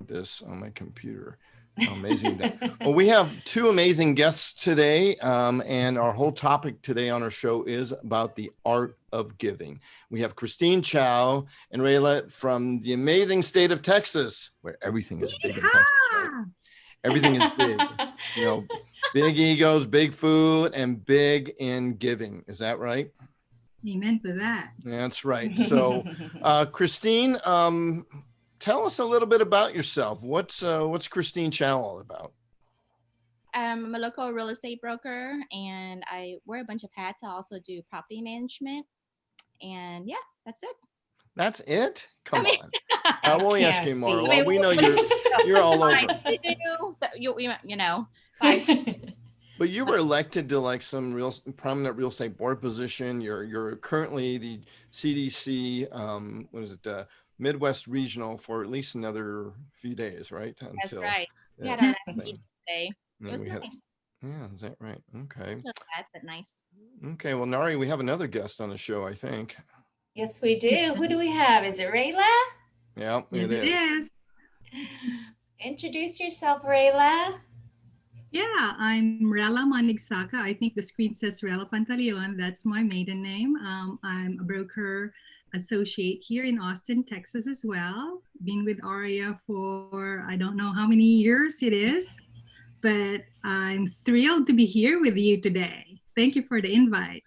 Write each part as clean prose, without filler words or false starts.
this on my computer. How amazing. Well, we have two amazing guests today, and our whole topic today on our show is about the art of giving. We have Christine Chau and Rela from the amazing state of Texas, where everything is big in Texas, right? Everything is big, you know, big egos, big food, and big in giving. Is that right? Amen to that. That's right. So, Christine, tell us a little bit about yourself. What's Christine Chau all about? I'm a local real estate broker, and I wear a bunch of hats. I also do property management, and yeah, that's it. That's it? Come on. I won't ask you more. Well, we know you're all over. You know. But you were elected to like some prominent real estate board position. You're currently the CDC, Midwest Regional for at least another few days, right? That's right. We had our meeting today. It was nice. Yeah, is that right? Okay. It's not bad, but nice. Okay, well, Nari, we have another guest on the show, I think. Yes, we do. Who do we have? Is it Rela? Yeah, yes, it is. Introduce yourself, Rela. Yeah, I'm Rela Manigsac. I think the screen says Rela Pantaleon. That's my maiden name. I'm a broker associate here in Austin, Texas as well. Been with Ariya for I don't know how many years it is, but I'm thrilled to be here with you today. Thank you for the invite.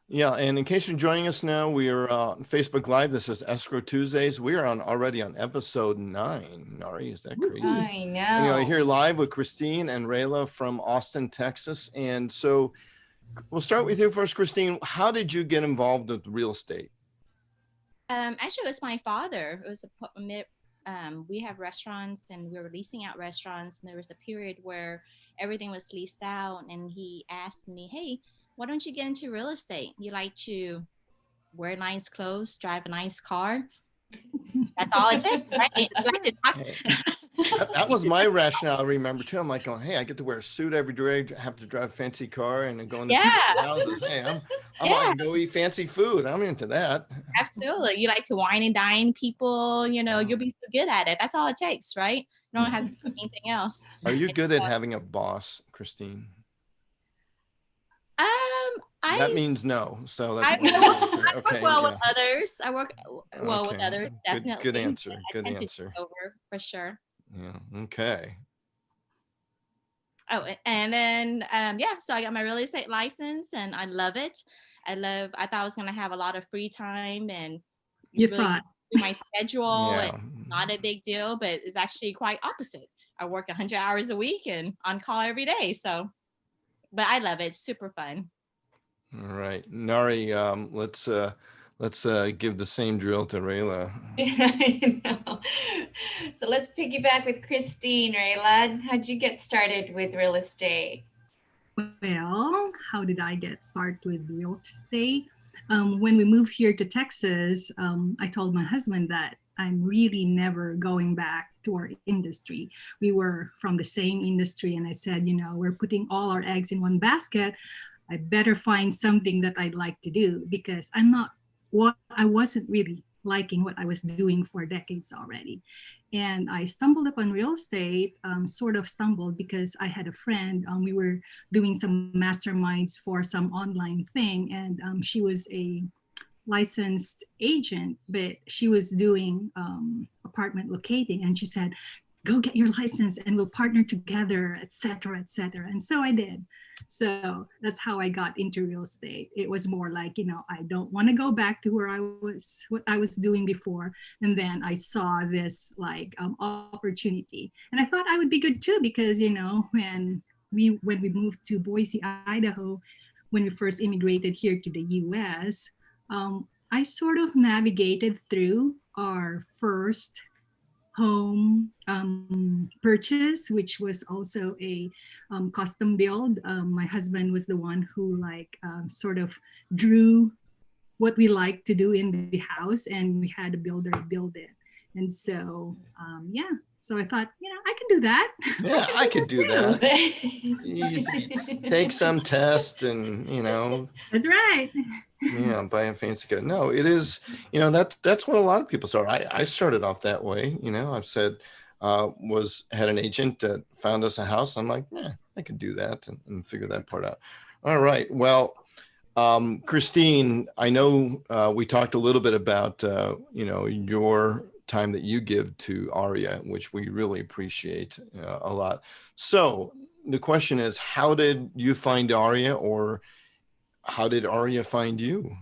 Yeah, and in case you're joining us now, we are on Facebook Live. This is Escrow Tuesdays. We are already on episode 9. Nari, is that crazy? I know. You know, here live with Christine and Rela from Austin, Texas. And so we'll start with you first, Christine. How did you get involved with real estate? Actually, it was my father. It was we have restaurants, and we were leasing out restaurants. And there was a period where everything was leased out, and he asked me, "Hey, why don't you get into real estate? You like to wear nice clothes, drive a nice car." That's all it takes, right? You like to talk. That was my rationale. I remember too. I'm like, going, hey, I get to wear a suit every day, have to drive a fancy car, and then go into houses. Hey, I'm like, go eat fancy food. I'm into that. Absolutely. You like to wine and dine people. You know, you'll be so good at it. That's all it takes, right? You don't have to do anything else. Are you good at having a boss, Christine? That means no. So that's I work well with others. I work well with others, definitely. Good answer. Good answer. Over for sure. Yeah. Okay. Oh, and then so I got my real estate license, and I love it. I thought I was gonna have a lot of free time and you really thought do my schedule. And not a big deal, but it's actually quite opposite. I work 100 hours a week and on call every day. So, but I love it. It's super fun. All right, Nari, let's give the same drill to Rela. I know. So let's piggyback with Christine. Rela, how'd you get started with real estate? Well, how did I get started with real estate? When we moved here to Texas, I told my husband that I'm really never going back to our industry. We were from the same industry, and I said, you know, we're putting all our eggs in one basket. I better find something that I'd like to do, because I wasn't really liking what I was doing for decades already. And I stumbled upon real estate, sort of stumbled because I had a friend, we were doing some masterminds for some online thing, and she was a licensed agent, but she was doing apartment locating, and she said, go get your license and we'll partner together, et cetera, et cetera. And so I did. So that's how I got into real estate. It was more like, you know, I don't want to go back to what I was doing before. And then I saw this like opportunity, and I thought I would be good too, because, you know, when we moved to Boise, Idaho, when we first immigrated here to the US, I sort of navigated through our first home purchase, which was also a custom build. My husband was the one who sort of drew what we like to do in the house, and we had a builder build it. And so, so I thought, you know, I can do that. Yeah, I could do that. Easy. Take some test and, you know. That's right. Yeah, buy a fancy gun. No, it is, you know, that's what a lot of people start. I started off that way. You know, I've said, had an agent that found us a house. I'm like, yeah, I could do that and figure that part out. All right. Well, Christine, I know we talked a little bit about, your time that you give to Ariya, which we really appreciate a lot. So the question is, how did you find Ariya, or how did Ariya find you?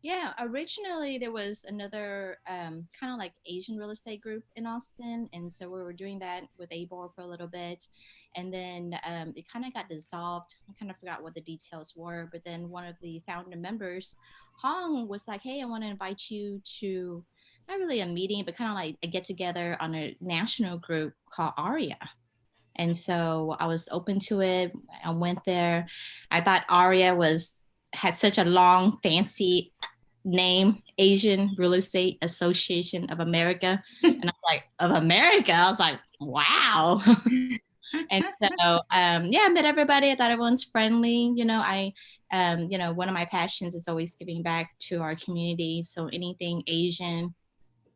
Yeah, originally there was another kind of like Asian real estate group in Austin, and so we were doing that with ABOR for a little bit, and then it kind of got dissolved. I kind of forgot what the details were, but then one of the founder members, Hong, was like, "Hey, I want to invite you to not really a meeting, but kind of like a get together on a national group called Ariya." And so I was open to it. I went there. I thought Ariya had such a long, fancy name, Asian Real Estate Association of America. And I was like, of America? I was like, wow. And so, I met everybody. I thought everyone's friendly. One of my passions is always giving back to our community. So anything Asian,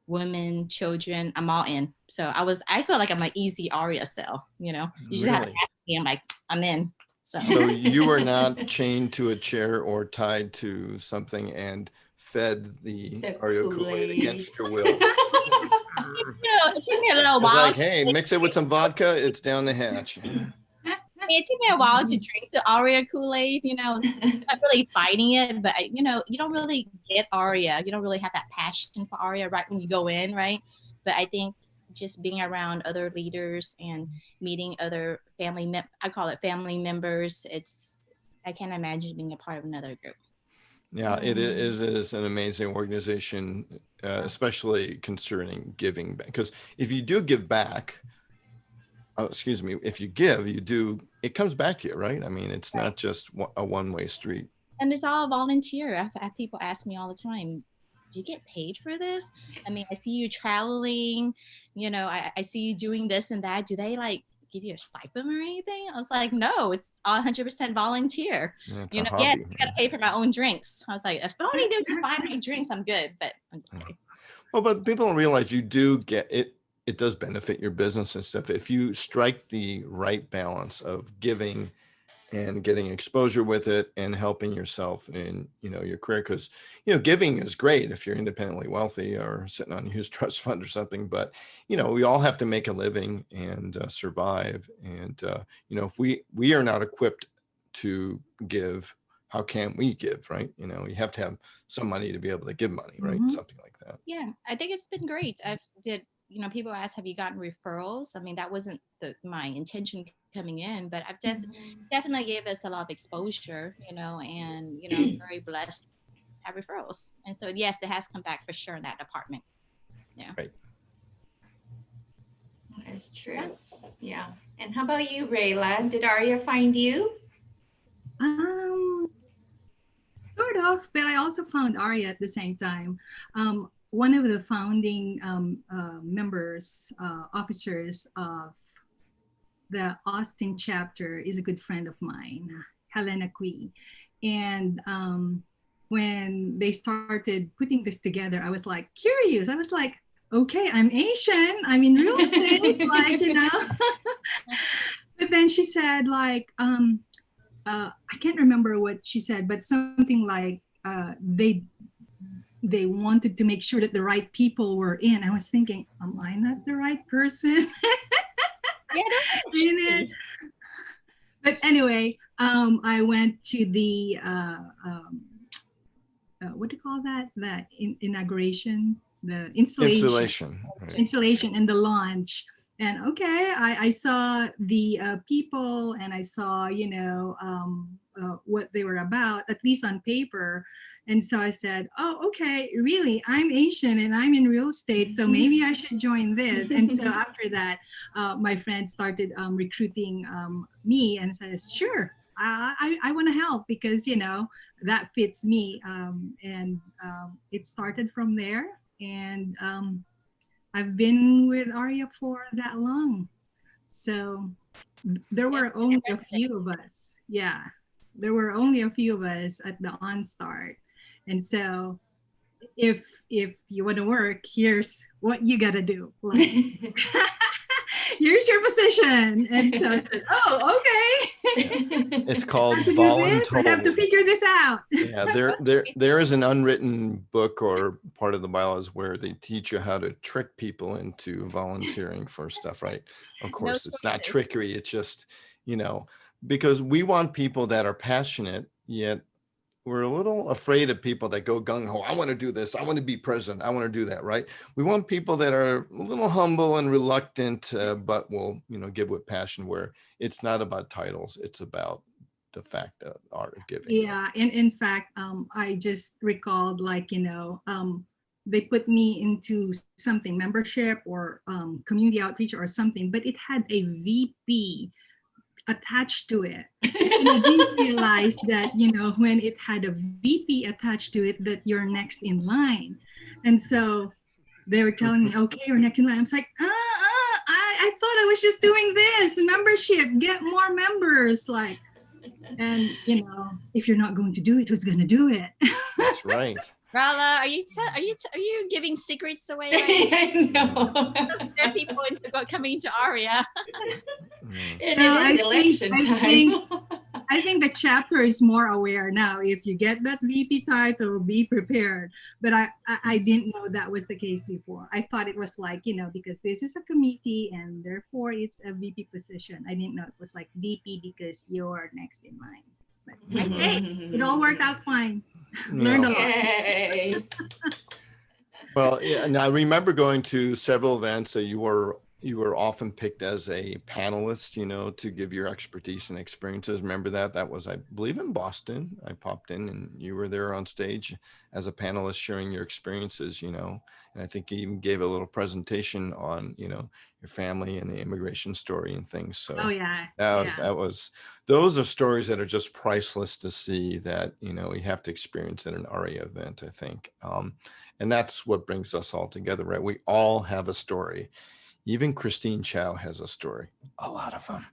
women, children, I'm all in. So I felt like I'm an easy Ariya sell, you just have to ask me. I'm like, I'm in. So you were not chained to a chair or tied to something and fed the Ariya Kool-Aid against your will. It took me a little while. Like, hey, mix it with some vodka, it's down the hatch. It took me a while to drink the Ariya Kool-Aid. I was not really fighting it, but you don't really get Ariya. You don't really have that passion for Ariya right when you go in, right? But I think just being around other leaders and meeting other I call it family members. I can't imagine being a part of another group. Yeah, it is an amazing organization, especially concerning giving back. Because if you do give back, if you give, it comes back to you, right? I mean, it's not just a one-way street. And it's all volunteer. I have people ask me all the time, do you get paid for this? I mean, I see you traveling, I see you doing this and that. Do they like give you a stipend or anything? I was like, no, it's 100% volunteer. Yeah, I gotta pay for my own drinks. I was like, if I only do just buy my drinks, I'm good. But I'm just kidding. Well, but people don't realize you do get it. It does benefit your business and stuff if you strike the right balance of giving and getting exposure with it and helping yourself in your career. Because giving is great if you're independently wealthy or sitting on a huge trust fund or something, but we all have to make a living and survive. And if we are not equipped to give, how can we give, right? You have to have some money to be able to give money, right? Mm-hmm. Something like that. Yeah, I think it's been great. People ask, have you gotten referrals? I mean, that wasn't my intention coming in, but I've definitely gave us a lot of exposure, and I'm very blessed to have referrals. And so, yes, it has come back for sure in that department. Yeah. Right. That is true. Yeah. And how about you, Rela? Did Ariya find you? Sort of, but I also found Ariya at the same time. One of the founding members, officers of the Austin chapter is a good friend of mine, Helena Kui. And when they started putting this together, I was like curious. I was like, okay, I'm Asian, I'm in real estate, But then she said I can't remember what she said, but something like they wanted to make sure that the right people were in. I was thinking, am I not the right person? Yeah, but anyway, I went to the what do you call that? That inauguration, the installation and the launch. And okay, I saw the people, and I saw what they were about, at least on paper. And so I said, oh, okay, really, I'm Asian and I'm in real estate, so maybe I should join this. And so after that, my friend started recruiting me and says, sure, I want to help because, that fits me. And it started from there. And I've been with Ariya for that long. So there were only a few of us. Yeah, there were only a few of us at the OnStart. And so if you want to work, here's what you got to do. here's your position. And so I said, oh, okay. It's called I have to do this. I have to voluntold. figure this out. Yeah, there is an unwritten book or part of the bylaws where they teach you how to trick people into volunteering for stuff, right? Of course, it's not trickery. It's just, because we want people that are passionate, yet we're a little afraid of people that go gung ho. I want to do this. I want to be president. I want to do that, right? We want people that are a little humble and reluctant, but will, give with passion, where it's not about titles. It's about the fact of art of giving. Yeah, and in fact, I just recalled, they put me into something, membership or community outreach or something, but it had a VP attached to it. And I didn't realize that, when it had a VP attached to it, that you're next in line. And so they were telling me, okay, you're next in line. I was like, I thought I was just doing this membership, get more members, and if you're not going to do it, who's going to do it? That's right. Rela, are you giving secrets away? Right? I know. Scare people into coming to Ariya. It is election time. I think the chapter is more aware now. If you get that VP title, be prepared. But I didn't know that was the case before. I thought it was because this is a committee and therefore it's a VP position. I didn't know it was like VP because you're next in line. But okay, it all worked out fine. Learned a lot. Well, yeah, and I remember going to several events that you were often picked as a panelist, to give your expertise and experiences. Remember that? That was, I believe, in Boston. I popped in and you were there on stage as a panelist sharing your experiences, and I think you even gave a little presentation on, your family and the immigration story and things. So oh yeah, those are stories that are just priceless to see that, you have to experience at an Ariya event, I think. And that's what brings us all together, right? We all have a story. Even Christine Chau has a story, a lot of them.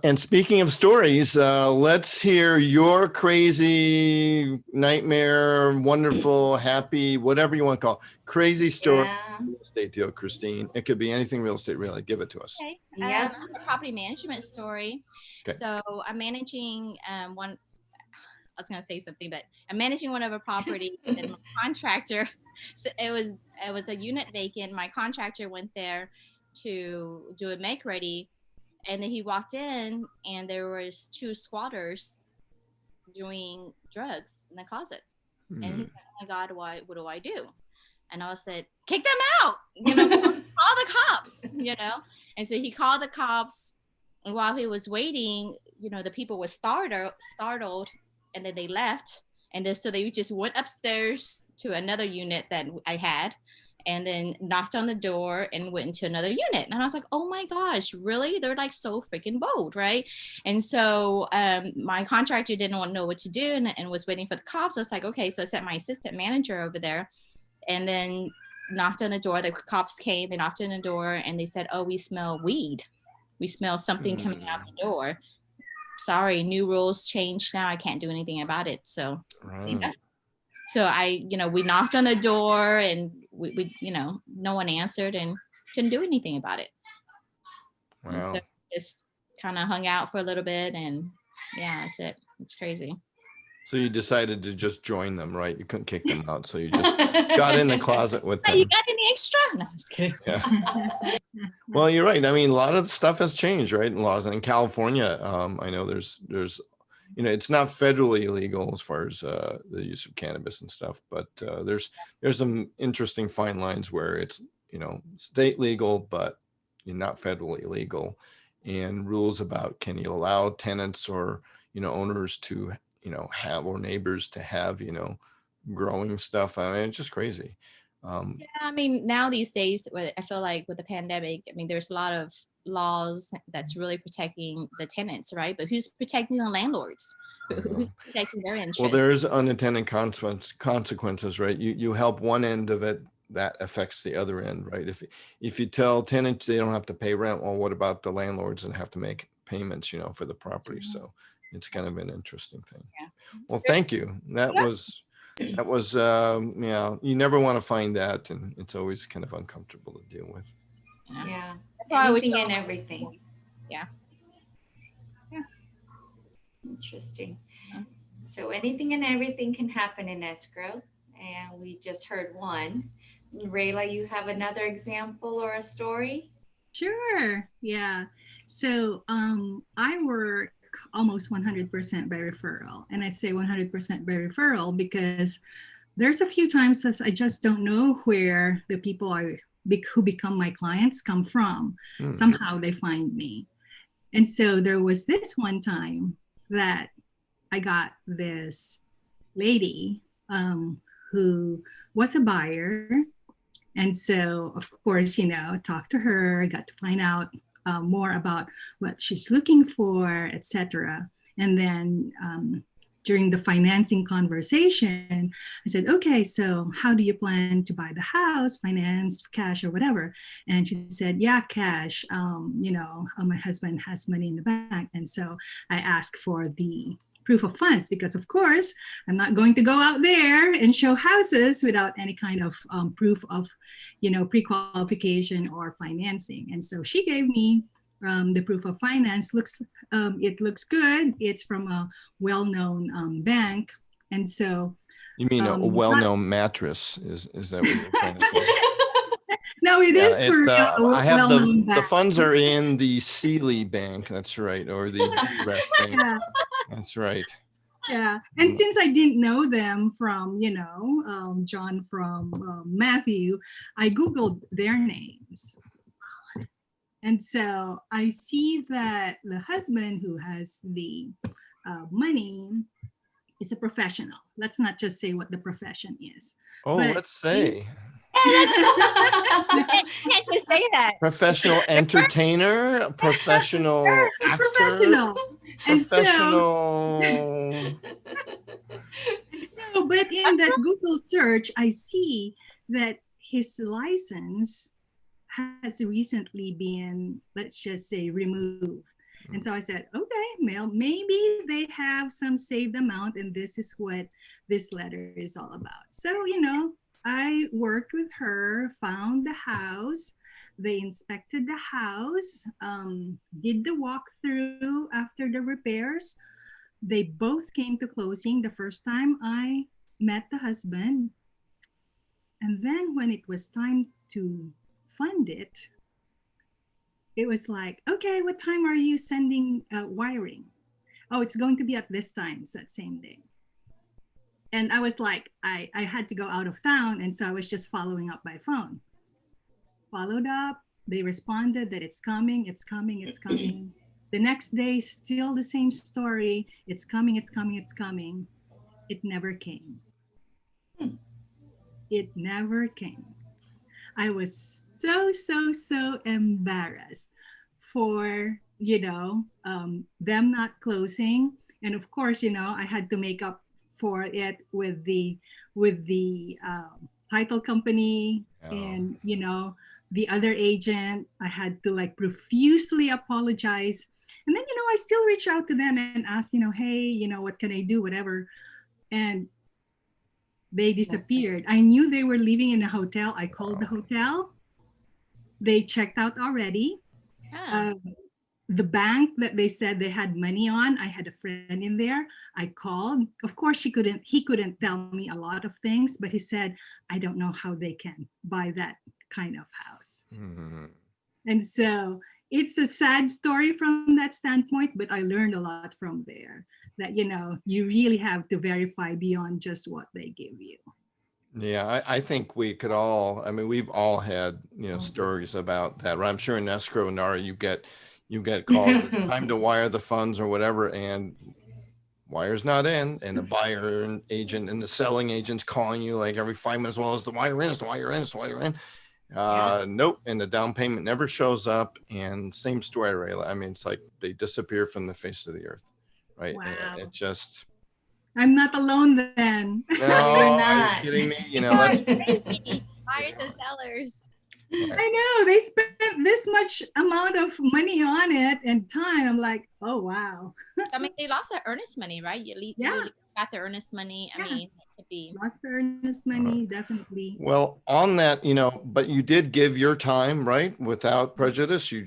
And speaking of stories, let's hear your crazy, nightmare, wonderful, happy, whatever you want to call it. Crazy story. Yeah. Real estate deal, Christine. It could be anything real estate, really. Give it to us. Okay. Yeah. A property management story. Okay. So I'm managing one. I was going to say something, but I'm managing one of a property and my contractor. So it was a unit vacant. My contractor went there to do a make ready, and then he walked in and there was 2 squatters doing drugs in the closet. And he's like, oh my God, what do I do? And I said, kick them out, call the cops, And so he called the cops, and while he was waiting, the people were startled, and then they left. And then so they just went upstairs to another unit that I had, and then knocked on the door and went into another unit. And I was like, oh my gosh, really? They're so freaking bold, right? And so my contractor didn't want to know what to do and was waiting for the cops. I was like, okay. So I sent my assistant manager over there and then knocked on the door. The cops came, they knocked on the door, and they said, oh, we smell weed. We smell something coming out the door. Sorry, new rules changed now. I can't do anything about it. So, right. So we knocked on the door, and we no one answered and couldn't do anything about it. Wow. And so just kind of hung out for a little bit, and yeah, that's it. It's crazy. So you decided to just join them, right? You couldn't kick them out. So you just got in the closet with them. You got any extra? No, I'm just kidding. Yeah. Well, you're right. I mean, a lot of stuff has changed, right? In laws in California, I know there's, it's not federally illegal as far as the use of cannabis and stuff, but there's some interesting fine lines where it's, state legal, but not federally legal, and rules about can you allow tenants or, owners to, have, or neighbors to have, growing stuff. I mean, it's just crazy. Yeah, I mean, now these days, I feel like with the pandemic, I mean, there's a lot of laws that's really protecting the tenants, right? But who's protecting the landlords? Who's protecting their interests? Well, there's unintended consequences, right? You help one end of it, that affects the other end, right? If you tell tenants they don't have to pay rent, well, what about the landlords and have to make payments, for the property? So it's kind of an interesting thing. Yeah. Well, thank you. That was, you never want to find that, and it's always kind of uncomfortable to deal with. Yeah. That's why I would Anything tell and my- everything. Yeah. Interesting. Yeah. So anything and everything can happen in escrow. And we just heard one. Rela, you have another example or a story? Sure. Yeah. So I work almost 100% by referral. And I say 100% by referral because there's a few times that I just don't know where the people who become my clients come from. Somehow they find me. And so there was this one time that I got this lady who was a buyer. And so, of course, talked to her, got to find out more about what she's looking for, etc. And then during the financing conversation, I said, okay, so how do you plan to buy the house, finance, cash, or whatever? And she said, yeah, cash. My husband has money in the bank. And so I asked for the proof of funds because, of course, I'm not going to go out there and show houses without any kind of proof of, pre-qualification or financing. And so she gave me the proof of finance. It looks good. It's from a well-known bank. And so You mean a well-known mattress? Is that what you're trying to say? No, it is for I have well-known the bank. funds are in the Sealy Bank. That's right, or the Rest Bank. Yeah. That's right. Yeah, and since I didn't know them from, John from Matthew, I Googled their names. And so I see that the husband who has the money is a professional. Let's not just say what the profession is. Oh, But let's say Can't just say that. professional entertainer, professional actor, professional. And professional. so, but in that Google search, I see that his license has recently been, let's just say, removed. And so I said, okay, maybe they have some saved amount and this is what this letter is all about. So, I worked with her, found the house. They inspected the house, did the walkthrough after the repairs. They both came to closing the first time I met the husband. And then when it was time to fund it, it was like, okay, what time are you sending wiring? Oh, it's going to be at this time, so that same day. And I was like, I had to go out of town. And so I was just following up by phone. Followed up, they responded that it's coming, it's coming, it's coming. The next day, still the same story. It's coming, it's coming, it's coming. It never came. It never came. I was so embarrassed for, them not closing. And of course, I had to make up for it with the title company and, the other agent. I had to profusely apologize. And then, I still reach out to them and ask, hey, what can I do, whatever. And they disappeared. I knew they were living in a hotel. I called the hotel. They checked out already. The bank that they said they had money on, I had a friend in there. I called. Of course, he couldn't tell me a lot of things, but he said, I don't know how they can buy that kind of house. Mm-hmm. And so it's a sad story from that standpoint, but I learned a lot from there that, you really have to verify beyond just what they give you. Yeah, I think we could all, we've all had, stories about that. Right? I'm sure in escrow, Nara, you get calls, it's time to wire the funds or whatever, and wire's not in, and the buyer and agent and the selling agent's calling you like every 5 minutes, well, is the wire in, is the wire in, is the wire in? Nope, and the down payment never shows up, and same story, Rela. It's like they disappear from the face of the earth, right? Wow. It just... I'm not alone then. No, are you kidding me? That's crazy. Buyers and sellers. I know they spent this much amount of money on it and time. I'm like, oh wow. They lost their earnest money, right? You got the earnest money. Could be. lost the earnest money, definitely. Well, on that, but you did give your time, right? Without prejudice. You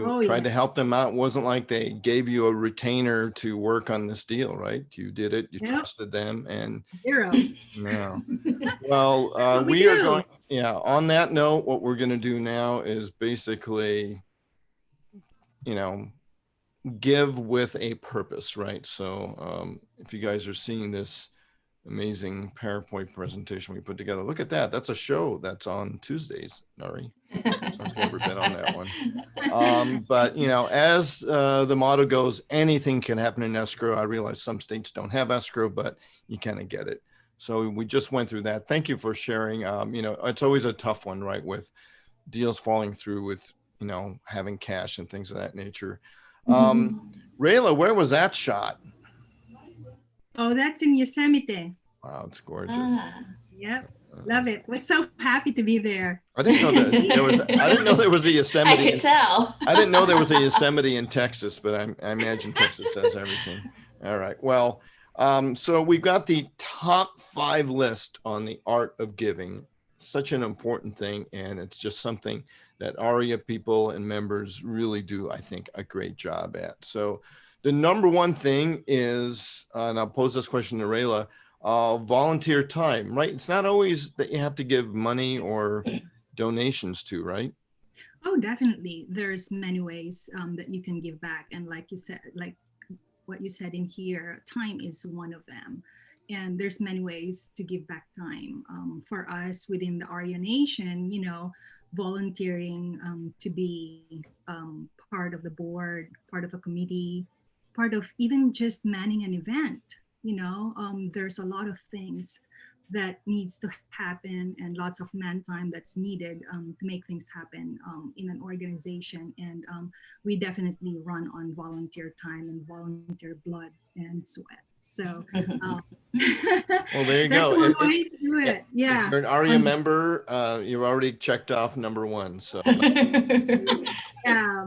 Oh, tried to help yes. them out. It wasn't like they gave you a retainer to work on this deal, right? You did it. You Yep. trusted them, and Zero. yeah. Well, What we we are do. going. Yeah. On that note, what we're going to do now is basically, give with a purpose, right? So, if you guys are seeing this amazing PowerPoint presentation we put together. Look at that. That's a show that's on Tuesdays, Nari. I don't know if you've ever been on that one. But, as the motto goes, anything can happen in escrow. I realize some states don't have escrow, but you kind of get it. So we just went through that. Thank you for sharing. It's always a tough one, right? With deals falling through with, having cash and things of that nature. Rela, where was that shot? Oh, that's in Yosemite. Wow, it's gorgeous. Yep. Love it. Was so happy to be there. I didn't know that there was. I didn't know there was a Yosemite. I could tell. I didn't know there was a Yosemite in Texas, but I imagine Texas has everything. All right. Well, so we've got the top 5 list on the art of giving. Such an important thing, and it's just something that Ariya people and members really do, I think, a great job at. So the number one thing is, and I'll pose this question to Rela, volunteer time, right? It's not always that you have to give money or donations to, right? Oh, definitely. There's many ways that you can give back. And like you said, like what you said in here, time is one of them. And there's many ways to give back time. For us within the Arya Nation, volunteering to be part of the board, part of a committee, part of even just manning an event. There's a lot of things that needs to happen and lots of man time that's needed to make things happen in an organization. And we definitely run on volunteer time and volunteer blood and sweat. So well, there you go. That's one way to do it. Yeah. If you're an Ariya member, you've already checked off number 1. So yeah,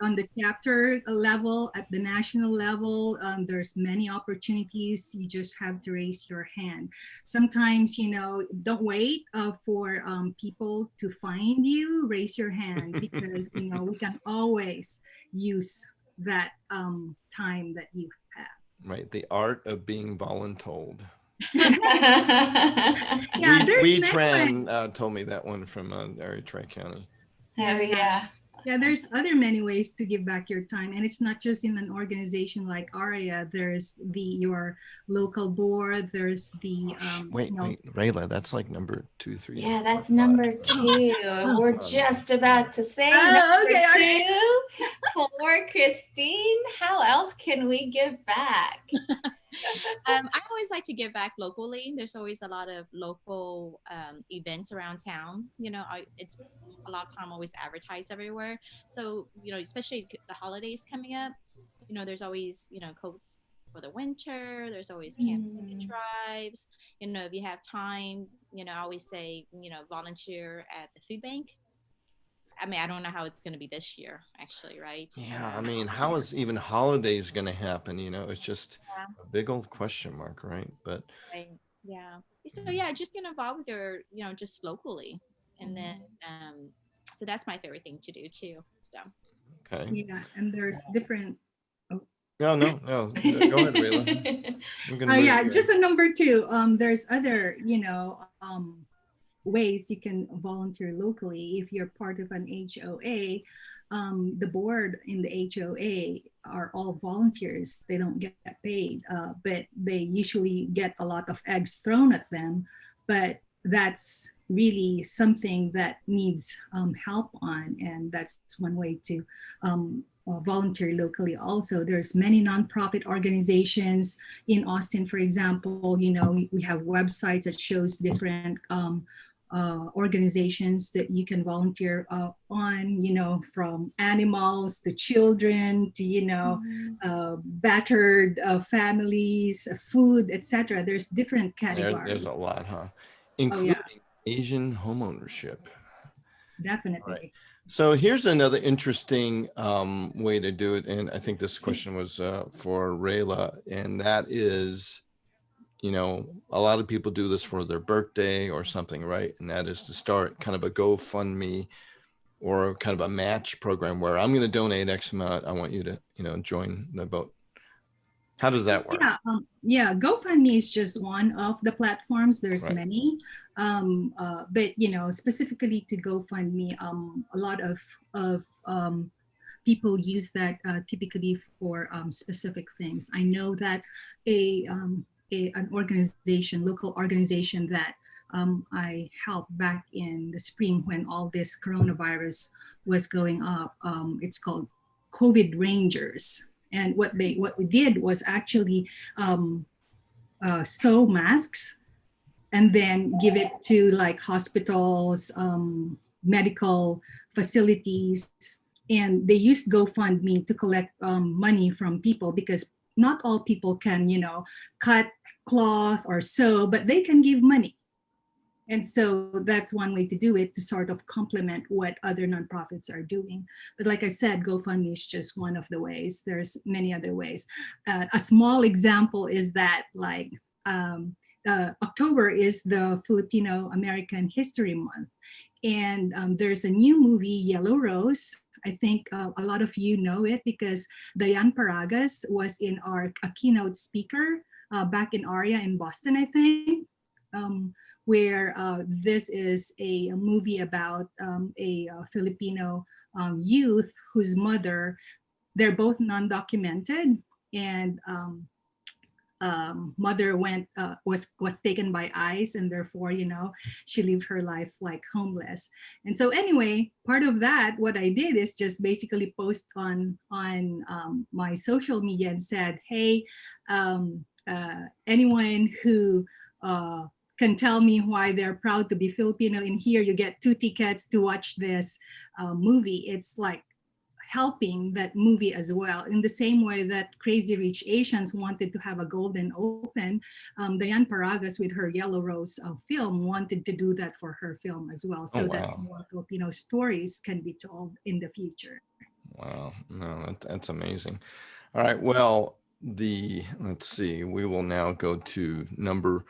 on the chapter level, at the national level, there's many opportunities. You just have to raise your hand. Sometimes, don't wait for people to find you. Raise your hand because we can always use that time that you have. Right, the art of being voluntold. Yeah, we Tran told me that one from Ariya Tri-County. Oh yeah. Yeah, there's other many ways to give back your time, and it's not just in an organization like Ariya. There's your local board. There's the wait, Rela, that's like number 2, 3. Yeah, that's number 2. We're just about to say number 2 for Christine. How else can we give back? I always like to give back locally. There's always a lot of local events around town. It's a lot of time always advertised everywhere. So, especially the holidays coming up, there's always, coats for the winter. There's always camping drives. If you have time, I always say, volunteer at the food bank. I mean, I don't know how it's going to be this year, actually, right? Yeah, I mean, how is even holidays going to happen? It's just a big old question mark, right? But right. Yeah. So yeah, just get involved with your, just locally, and then so that's my favorite thing to do too. So. Okay. Yeah, and there's different. No. Go ahead, Rela. Yeah, just a number 2. There's other, ways you can volunteer locally. If you're part of an HOA, the board in the HOA are all volunteers. They don't get paid, but they usually get a lot of eggs thrown at them. But that's really something that needs help on, and that's one way to volunteer locally. Also, there's many nonprofit organizations in Austin, for example. We have websites that shows different organizations that you can volunteer on, from animals to children to, battered families, food, etc. There's different categories. There's a lot, huh? Including Asian homeownership. Definitely. Right. So here's another interesting way to do it. And I think this question was for Rela, and that is, you know, a lot of people do this for their birthday or something, right? And that is to start kind of a GoFundMe or kind of a match program where I'm going to donate X amount. I want you to, you know, join the vote. How does that work? Yeah, GoFundMe is just one of the platforms. There's Right. many, but you know, specifically to GoFundMe, a lot of people use that typically for specific things. I know that an organization, local organization that I helped back in the spring when all this coronavirus was going up. It's called COVID Rangers. And what we did was actually sew masks and then give it to like hospitals, medical facilities, and they used GoFundMe to collect money from people because not all people can, you know, cut cloth or sew, but they can give money. And so that's one way to do it, to sort of complement what other nonprofits are doing. But like I said, GoFundMe is just one of the ways. There's many other ways. A small example is that like October is the Filipino American History Month. And there's a new movie, Yellow Rose. I think a lot of you know it because Dayan Paragas was in a keynote speaker back in Ariya in Boston, I think. Where this is a movie about a Filipino youth whose mother, they're both non-documented, and mother was taken by ICE, and therefore, you know, she lived her life like homeless. And so anyway, part of that, what I did is just basically post on my social media and said, hey, anyone who can tell me why they're proud to be Filipino in here, you get 2 tickets to watch this movie. It's like helping that movie as well. In the same way that Crazy Rich Asians wanted to have a golden open, Dayan Paragas with her Yellow Rose film wanted to do that for her film as well, so that more Filipino stories can be told in the future. Wow, no, that's amazing. All right, well, let's see, we will now go to number.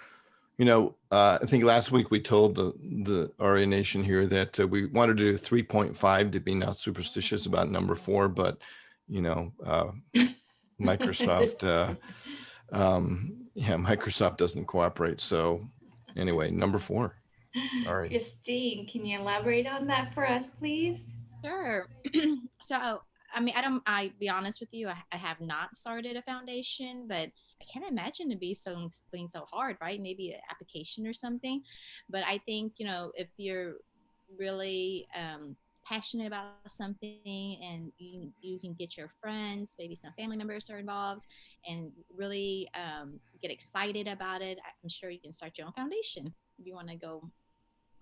You know, I think last week we told the Ariya Nation here that we wanted to do 3.5 to be not superstitious about number 4, but you know, Microsoft, Microsoft doesn't cooperate. So anyway, number 4. All right. Christine, can you elaborate on that for us, please? Sure. So, I mean, I'll be honest with you, I have not started a foundation, but I can't imagine it being so hard, right? Maybe an application or something. But I think, you know, if you're really passionate about something and you can get your friends, maybe some family members are involved, and really get excited about it, I'm sure you can start your own foundation if you want to go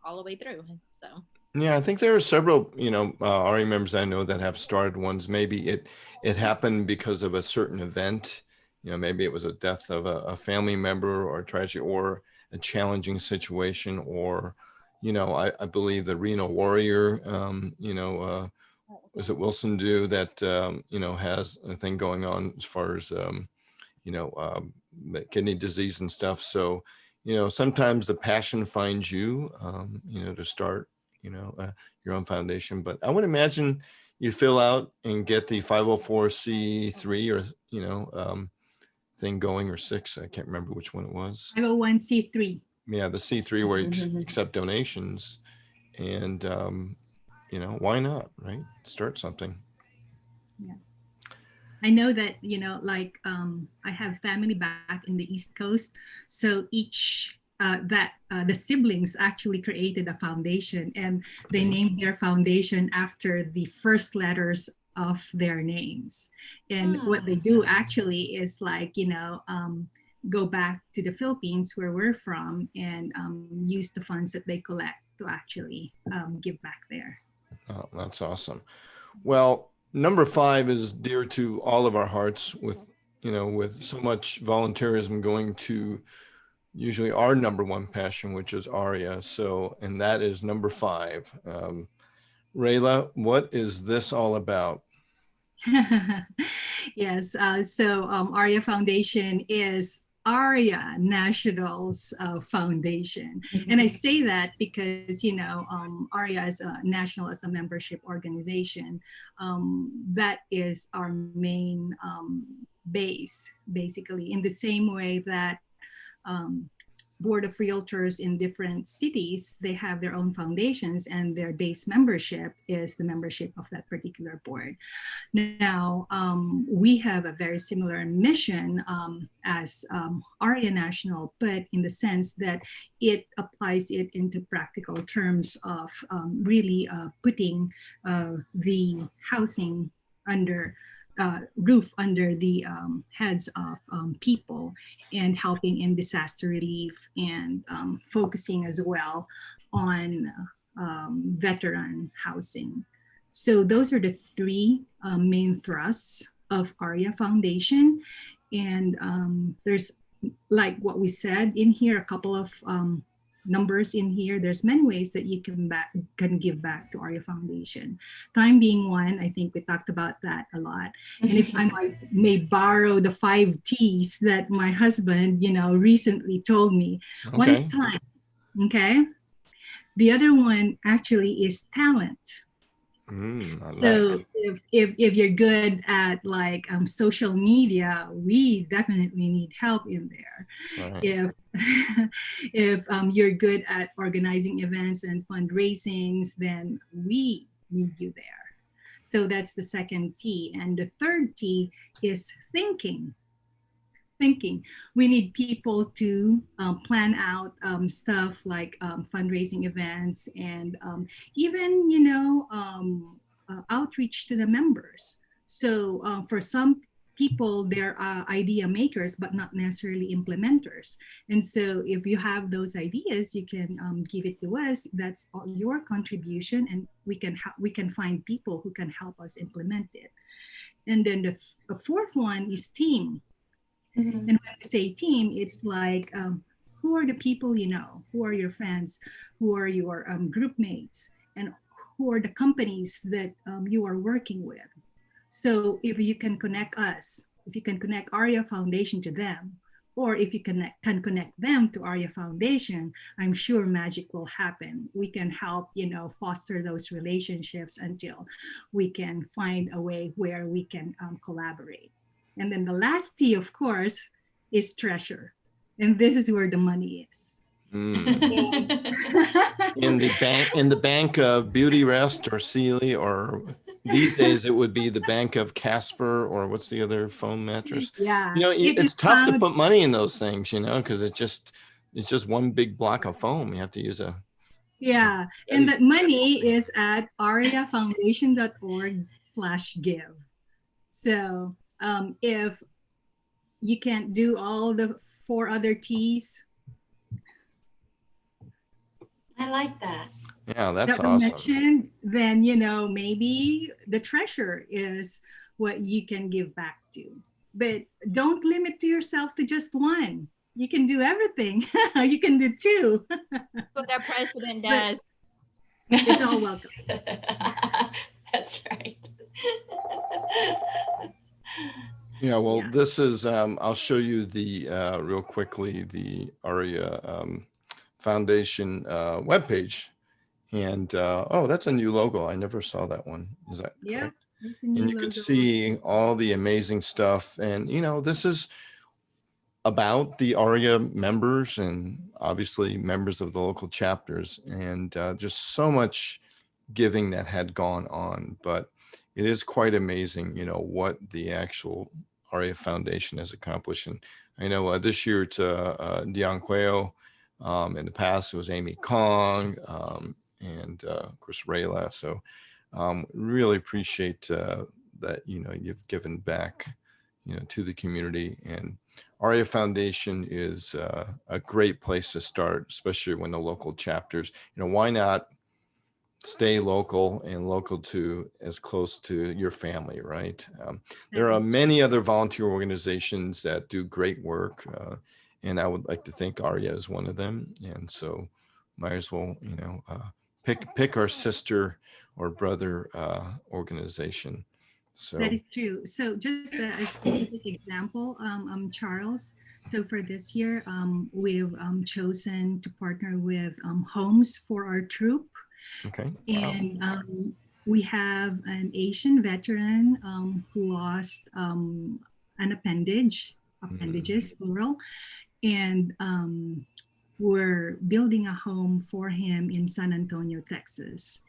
all the way through. So. Yeah, I think there are several, you know, Ariya members I know that have started ones. Maybe it happened because of a certain event. You know, maybe it was a death of a family member or a tragedy or a challenging situation, or, you know, I believe the Reno Warrior, you know, was it Wilson Do that, you know, has a thing going on as far as, you know, kidney disease and stuff. So, you know, sometimes the passion finds you, you know, to start, you know, your own foundation. But I would imagine you fill out and get the 504c3 or, you know, thing going, or 6. I can't remember which one it was. 501c3. Yeah, the C3 where you accept donations, and you know, why not, right? Start something. Yeah. I know that, you know, like I have family back in the East Coast, so each the siblings actually created a foundation, and they named their foundation after the first letters of their names. And what they do actually is like, you know, go back to the Philippines where we're from and use the funds that they collect to actually give back there. Oh, that's awesome. Well, number 5 is dear to all of our hearts, with, you know, with so much volunteerism going to usually our number 1 passion, which is Ariya. So, and that is number 5. Rela, what is this all about? Yes, so Ariya Foundation is Ariya National's Foundation. And I say that because, you know, Ariya is a national as a membership organization. That is our main base, basically, in the same way that board of realtors in different cities, they have their own foundations, and their base membership is the membership of that particular board. Now, we have a very similar mission as Ariya National, but in the sense that it applies it into practical terms of really putting the housing under roof under the heads of people, and helping in disaster relief, and focusing as well on veteran housing. So those are the three main thrusts of Allya Foundation. And there's, like what we said in here, a couple of numbers in here. There's many ways that you can give back to Allya Foundation. Time being one, I think we talked about that a lot. And if I may borrow the 5 T's that my husband, you know, recently told me. Okay. One is time, okay? The other one actually is talent. So if you're good at like social media, we definitely need help in there. Right. If you're good at organizing events and fundraisings, then we need you there. So that's the second T. And the third T is thinking. We need people to plan out stuff like fundraising events, and even, you know, outreach to the members. So for some people, they're idea makers, but not necessarily implementers. And so if you have those ideas, you can give it to us. That's your contribution, and we can find people who can help us implement it. And then the fourth one is team. And when I say team, it's like, who are the people you know? Who are your friends? Who are your group mates? And who are the companies that you are working with? So if you can connect us, if you can connect Allya Foundation to them, or if you can connect them to Allya Foundation, I'm sure magic will happen. We can help, you know, foster those relationships until we can find a way where we can collaborate. And then the last T, of course, is treasure. And this is where the money is. In the bank of Beauty Rest or Sealy, or these days it would be the bank of Casper, or what's the other foam mattress? Yeah. You know, it's tough to put money in those things, you know, because it's just one big block of foam. You have to use a. Yeah. And that money is at aryafoundation.org/give. So if you can't do all the 4 other T's. I like that. Yeah, that's awesome. Then, you know, maybe the treasure is what you can give back to. But don't limit to yourself to just one. You can do everything. You can do 2. What our president does. But it's all welcome. That's right. Yeah, well, this is, I'll show you the, real quickly, the Allya Foundation webpage. And, oh, that's a new logo. I never saw that one. Is that correct? It's a new and you logo. can see all the amazing stuff. And, you know, this is about the Allya members and obviously members of the local chapters, and just so much giving that had gone on. But it is quite amazing, you know, what the actual Allya Foundation has accomplished. And I know this year it's Dion Cuello. In the past, it was Amy Kong, and of course, Rela. So really appreciate that, you know, you've given back, you know, to the community. And Allya Foundation is a great place to start, especially when the local chapters, you know, why not stay local and local to as close to your family, right? There are many other volunteer organizations that do great work, and I would like to think Ariya is one of them. And so might as well, you know, pick our sister or brother organization. So that is true. So just a specific example, Charles. So for this year, we've chosen to partner with Homes for Our Troop. okay. Wow. And we have an Asian veteran who lost an appendages, plural. And we're building a home for him in San Antonio, Texas.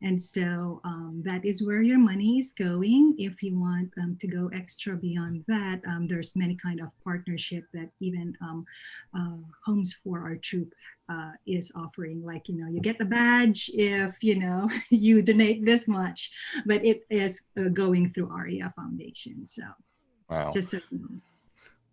And so that is where your money is going. If you want to go extra beyond that, there's many kind of partnership that even Homes for Our Troop is offering. Like, you know, you get the badge if, you know, you donate this much, but it is going through Allya Foundation. So Wow. just so you know.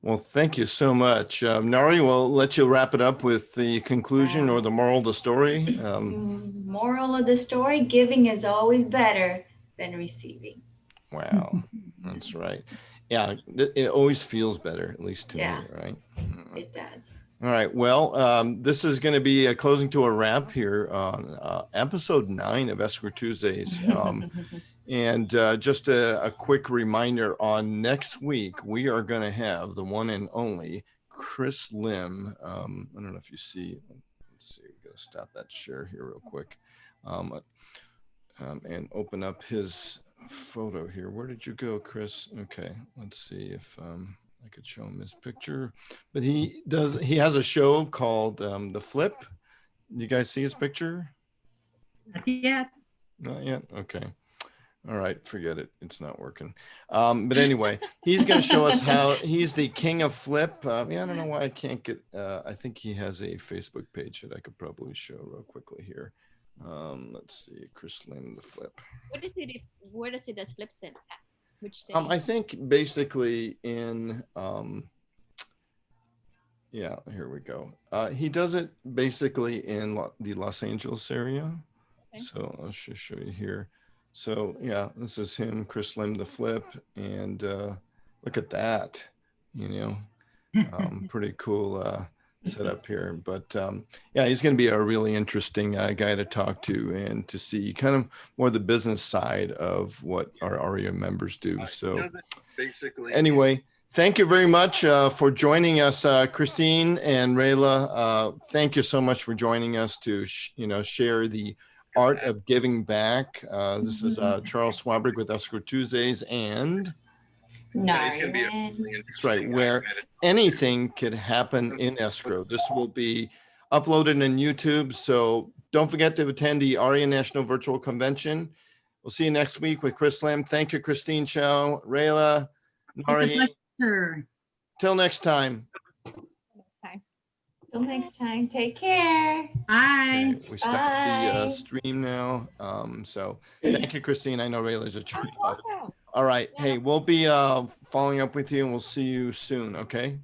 Well, thank you so much. Nari, we'll let you wrap it up with the conclusion or the moral of the story. Moral of the story, giving is always better than receiving. Wow, that's right. Yeah, it always feels better, at least to me, right? It does. All right. Well, this is going to be a closing to a wrap here on episode 9 of Escrow Tuesdays. And just a quick reminder, on next week, we are going to have the one and only Chris Lim. I don't know if you see, let's see, we're going to stop that share here real quick and open up his photo here. Where did you go, Chris? Okay, let's see if I could show him his picture. But he has a show called The Flip. You guys see his picture? Not yet. Not yet? Okay. All right, forget it. It's not working. But anyway, he's going to show us how he's the king of flip. Yeah, I don't know why I can't get, I think he has a Facebook page that I could probably show real quickly here. Let's see, Chris Lim, the flip. Where does he does flips in? Which city? I think basically in, yeah, here we go. He does it basically in the Los Angeles area. Okay. So I'll just show you here. So yeah, this is him, Chris Lim, the flip, and look at that, you know, pretty cool setup here. But yeah, he's going to be a really interesting guy to talk to and to see kind of more the business side of what our Ariya members do. So basically, anyway, thank you very much for joining us, Christine and Rela. Thank you so much for joining us to share the art of giving back. This is Charles Swaberg with Escrow Tuesdays, and that's right, where anything could happen in escrow. This will be uploaded on YouTube, so don't forget to attend the Ariya National Virtual Convention. We'll see you next week with Chris Lim. Thank you, Christine, Chau, Rela, Nari. It's a pleasure. Till next time. Till next time, take care. Bye. Okay, we start the stream now. So thank you, Christine. I know Rayla's a turn off. All right. Hey, we'll be following up with you and we'll see you soon. Okay.